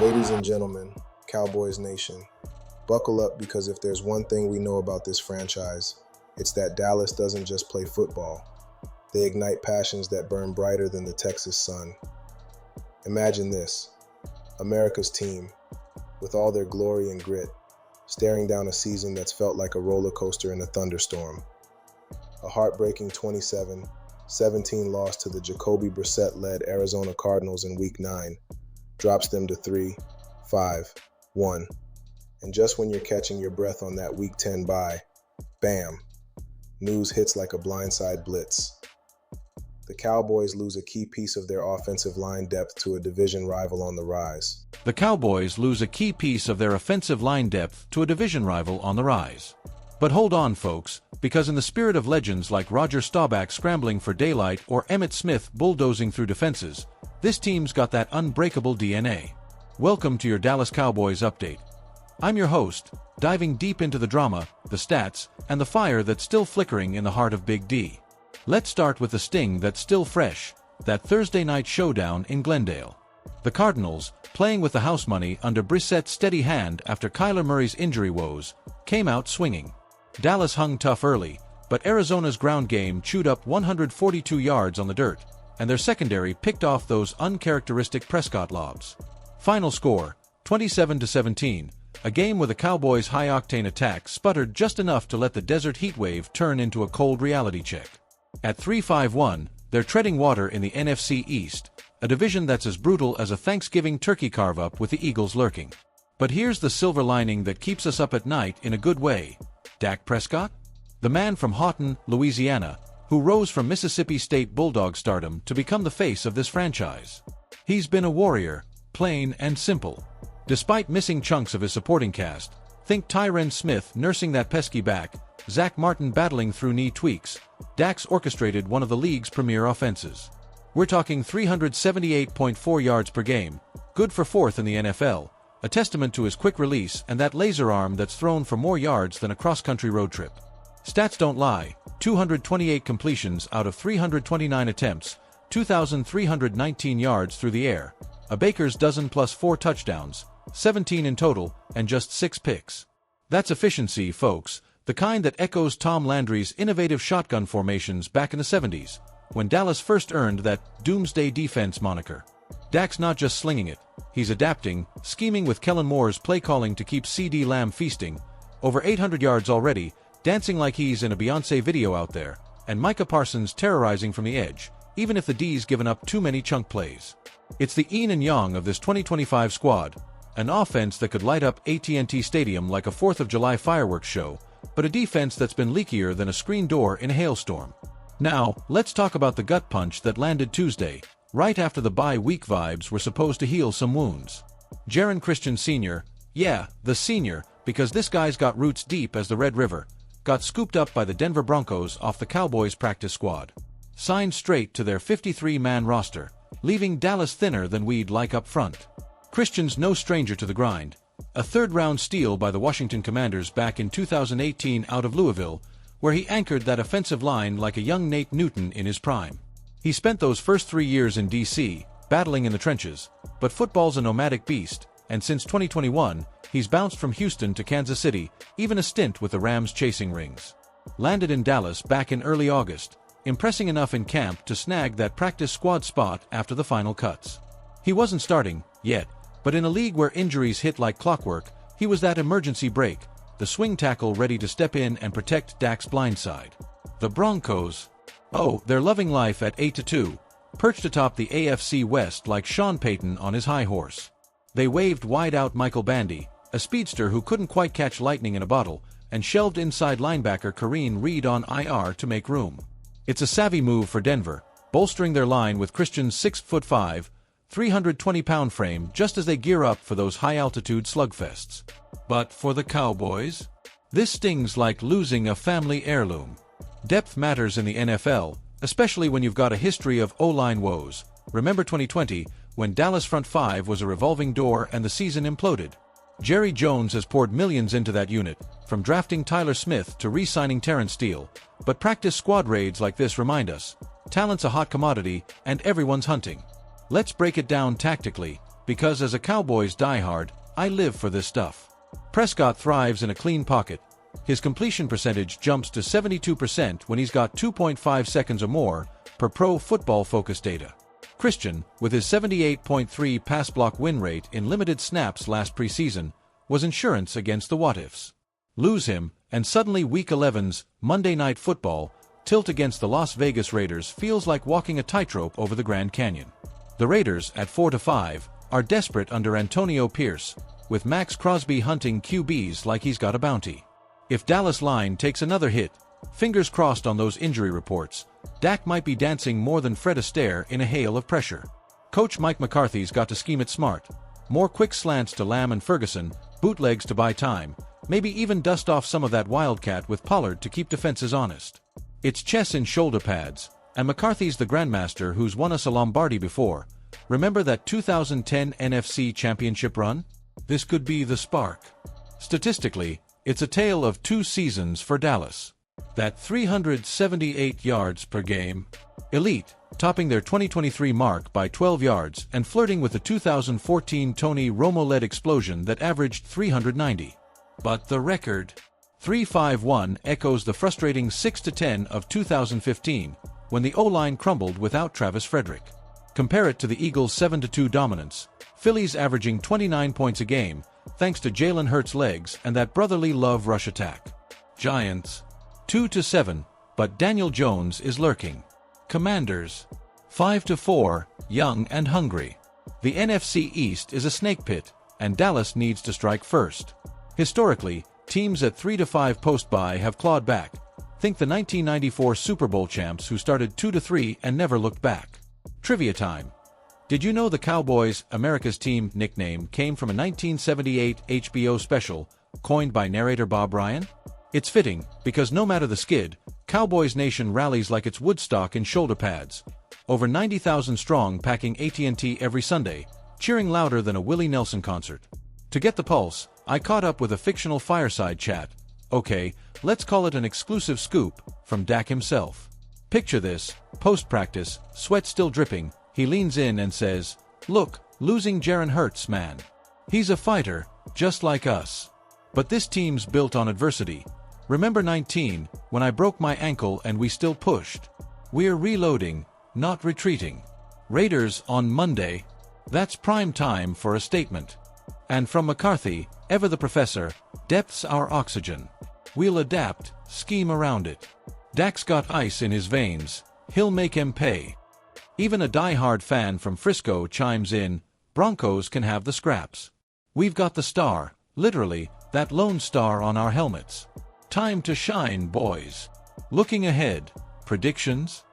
Ladies and gentlemen, Cowboys Nation, buckle up because if there's one thing we know about this franchise, it's that Dallas doesn't just play football. They ignite passions that burn brighter than the Texas sun. Imagine this, America's team, with all their glory and grit, staring down a season that's felt like a roller coaster in a thunderstorm. A heartbreaking 27-17 loss to the Jacoby Brissett-led Arizona Cardinals in Week 9 drops them to 3-5-1. And just when you're catching your breath on that Week 10 bye, bam, news hits like a blindside blitz. The Cowboys lose a key piece of their offensive line depth to a division rival on the rise. The Cowboys lose a key piece of their offensive line depth to a division rival on the rise. But hold on, folks, because in the spirit of legends like Roger Staubach scrambling for daylight or Emmitt Smith bulldozing through defenses, this team's got that unbreakable DNA. Welcome to your Dallas Cowboys update. I'm your host, diving deep into the drama, the stats, and the fire that's still flickering in the heart of Big D. Let's start with the sting that's still fresh, that Thursday night showdown in Glendale. The Cardinals, playing with the house money under Brissett's steady hand after Kyler Murray's injury woes, came out swinging. Dallas hung tough early, but Arizona's ground game chewed up 142 yards on the dirt, and their secondary picked off those uncharacteristic Prescott lobs. Final score, 27-17, a game where the Cowboys' high-octane attack sputtered just enough to let the desert heatwave turn into a cold reality check. At 3-5-1, they're treading water in the NFC East, a division that's as brutal as a Thanksgiving turkey carve-up with the Eagles lurking. But here's the silver lining that keeps us up at night in a good way. Dak Prescott? The man from Houghton, Louisiana, who rose from Mississippi State Bulldog stardom to become the face of this franchise. He's been a warrior, plain and simple. Despite missing chunks of his supporting cast, think Tyron Smith nursing that pesky back, Zach Martin battling through knee tweaks, Dak's orchestrated one of the league's premier offenses. We're talking 378.4 yards per game, good for fourth in the NFL, a testament to his quick release and that laser arm that's thrown for more yards than a cross-country road trip. Stats don't lie, 228 completions out of 329 attempts, 2,319 yards through the air, a baker's dozen plus 4 touchdowns, 17 in total, and just 6 picks. That's efficiency, folks, the kind that echoes Tom Landry's innovative shotgun formations back in the 70s, when Dallas first earned that doomsday defense moniker. Dak's not just slinging it, he's adapting, scheming with Kellen Moore's play calling to keep CeeDee Lamb feasting, over 800 yards already, dancing like he's in a Beyoncé video out there, and Micah Parsons terrorizing from the edge, even if the D's given up too many chunk plays. It's the yin and yang of this 2025 squad, an offense that could light up AT&T Stadium like a 4th of July fireworks show, but a defense that's been leakier than a screen door in a hailstorm. Now, let's talk about the gut punch that landed Tuesday, right after the bye week vibes were supposed to heal some wounds. Jaron Christian Sr., yeah, the senior, because this guy's got roots deep as the Red River, got scooped up by the Denver Broncos off the Cowboys practice squad. Signed straight to their 53-man roster, leaving Dallas thinner than we'd like up front. Christian's no stranger to the grind. A third-round steal by the Washington Commanders back in 2018 out of Louisville, where he anchored that offensive line like a young Nate Newton in his prime. He spent those first 3 years in D.C., battling in the trenches, but football's a nomadic beast, and since 2021, he's bounced from Houston to Kansas City, even a stint with the Rams chasing rings. Landed in Dallas back in early August, impressing enough in camp to snag that practice squad spot after the final cuts. He wasn't starting, yet, but in a league where injuries hit like clockwork, he was that emergency break, the swing tackle ready to step in and protect Dak's blind side. The Broncos, oh, they're loving life at 8-2, perched atop the AFC West like Sean Payton on his high horse. They waved wide out Michael Bandy, a speedster who couldn't quite catch lightning in a bottle, and shelved inside linebacker Kareem Reed on IR to make room. It's a savvy move for Denver, bolstering their line with Christian's 6'5", 320-pound frame just as they gear up for those high-altitude slugfests. But for the Cowboys, this stings like losing a family heirloom. Depth matters in the NFL, especially when you've got a history of O-line woes. Remember 2020, when Dallas front five was a revolving door and the season imploded? Jerry Jones has poured millions into that unit, from drafting Tyler Smith to re-signing Terrence Steele, but practice squad raids like this remind us, talent's a hot commodity and everyone's hunting. Let's break it down tactically, because as a Cowboys diehard, I live for this stuff. Prescott thrives in a clean pocket. His completion percentage jumps to 72% when he's got 2.5 seconds or more per Pro Football Focus data. Christian, with his 78.3 pass block win rate in limited snaps last preseason, was insurance against the what-ifs. Lose him, and suddenly Week 11's Monday Night Football tilt against the Las Vegas Raiders feels like walking a tightrope over the Grand Canyon. The Raiders, at 4-5, are desperate under Antonio Pierce, with Max Crosby hunting QBs like he's got a bounty. If Dallas line takes another hit, fingers crossed on those injury reports, Dak might be dancing more than Fred Astaire in a hail of pressure. Coach Mike McCarthy's got to scheme it smart. More quick slants to Lamb and Ferguson, bootlegs to buy time, maybe even dust off some of that wildcat with Pollard to keep defenses honest. It's chess in shoulder pads, and McCarthy's the grandmaster who's won us a Lombardi before. Remember that 2010 NFC Championship run? This could be the spark. Statistically, it's a tale of two seasons for Dallas. That 378 yards per game. Elite, topping their 2023 mark by 12 yards and flirting with the 2014 Tony Romo-led explosion that averaged 390. But the record, 3-5-1, echoes the frustrating 6-10 of 2015, when the O-line crumbled without Travis Frederick. Compare it to the Eagles' 7-2 dominance, Phillies averaging 29 points a game, thanks to Jalen Hurts' legs and that brotherly love rush attack. Giants, 2-7, but Daniel Jones is lurking. Commanders, 5-4, young and hungry. The NFC East is a snake pit, and Dallas needs to strike first. Historically, teams at 3-5 post-bye have clawed back. Think the 1994 Super Bowl champs who started 2-3 and never looked back. Trivia time. Did you know the Cowboys, America's team nickname, came from a 1978 HBO special coined by narrator Bob Ryan? It's fitting, because no matter the skid, Cowboys Nation rallies like it's Woodstock in shoulder pads. Over 90,000 strong packing AT&T every Sunday, cheering louder than a Willie Nelson concert. To get the pulse, I caught up with a fictional fireside chat. Okay, let's call it an exclusive scoop from Dak himself. Picture this, post-practice, sweat still dripping, he leans in and says, "Look, losing Jalen Hurts, man. He's a fighter, just like us. But this team's built on adversity. Remember 19, when I broke my ankle and we still pushed? We're reloading, not retreating." Raiders on Monday. That's prime time for a statement. And from McCarthy, ever the professor, depth's our oxygen. We'll adapt, scheme around it. Dak's got ice in his veins, he'll make him pay. Even a die-hard fan from Frisco chimes in, Broncos can have the scraps. We've got the star, literally, that lone star on our helmets. Time to shine, boys. Looking ahead, predictions?